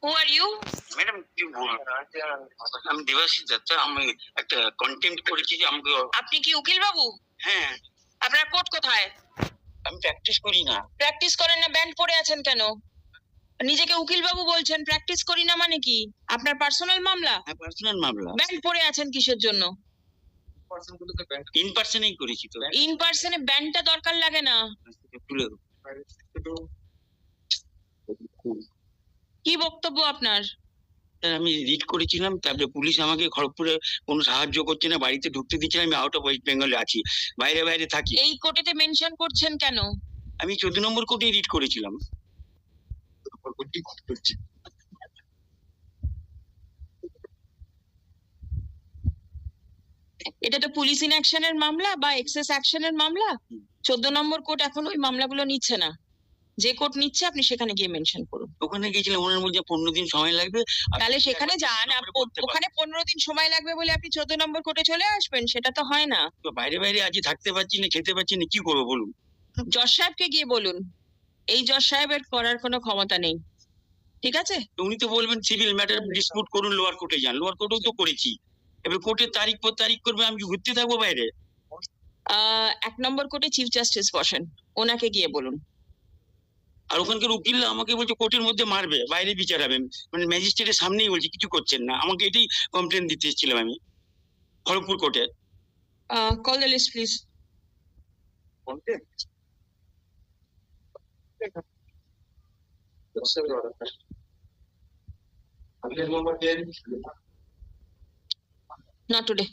Who are you? Madam কি আমি দেবাশিস দত্ত। আমি একটা কন্টেন্ট করেছি যে আমাকে। আপনি কি উকিল বাবু? হ্যাঁ, আপনার কোর্ট কোথায়? আমি প্র্যাকটিস করি না। প্র্যাকটিস করেন না, ব্যান্ড পরে আছেন কেন? নিজেকে উকিল বাবু বলছেন, প্র্যাকটিস করি না মানে কি? আপনার পার্সোনাল মামলা? হ্যাঁ, পার্সোনাল মামলা। ব্যান্ড পরে আছেন কিসের জন্য? ইন পার্সনেই করেছি তো। ইন পার্সনে ব্যান্ডটা দরকার লাগে না। তুলে কি বক্তব্য আপনার? আমি রিড করেছিলাম, তারপরে পুলিশ আমাকে খড়গপুরে কোনো সাহায্য করছে না, বাড়িতে ঢুকতে দিচ্ছে না। আমি আউট অফ ওয়েস্ট বেঙ্গলে আছি, বাইরে বাইরে থাকি। এই কোর্টেতে মেনশন করছেন কেন? আমি 14 নম্বর কোর্টে রিড করেছিলাম। এটা তো পুলিশ ইন অ্যাকশনের মামলা বা এক্সেস অ্যাকশনের মামলা। 14 নম্বর কোর্ট এখন ওই মামলাগুলো নিচ্ছে না। যে কোর্ট নিচ্ছে আপনি সেখানে গিয়ে মেনশন করুন। ওখানে গিয়েছিলাম, ওনার মধ্যে 15 দিন সময় লাগবে। তাহলে সেখানে যান। ওখানে 15 দিন সময় লাগবে বলে আপনি 14 নম্বর কোর্টে চলে আসবেন, সেটা তো হয় না। তো বাইরে বাইরে আছি, থাকতে পারছি না, খেতে পারছি না, কি করবো বলুন? জজ সাহেবকে গিয়ে বলুন। এই জজ সাহেবের করার কোনো ক্ষমতা নেই, ঠিক আছে? উনি তো বলবেন সিভিল ম্যাটার ডিসপিউট করুন, লোয়ার কোর্টে যান। লোয়ার কোর্টেও তো করেছি। এবার কোর্টের তারিখ পর তারিখ করবে, আমি কি ঘুরতে থাকবো বাইরে? 1 নম্বর কোর্টে চিফ জাস্টিস বসেন, ওনাকে গিয়ে বলুন। আর ওখানকার উকিল আমাকে বলছে কোর্টের মধ্যে মারবে, বাইরে বিচার হবে। মানে ম্যাজিস্ট্রেটের সামনেই বলছে, কিছু করছেন না। আমাকে এটাই কমপ্লেন দিতে এসেছিলাম আমি খড়গপুর কোর্টে। Call the list please. Not today.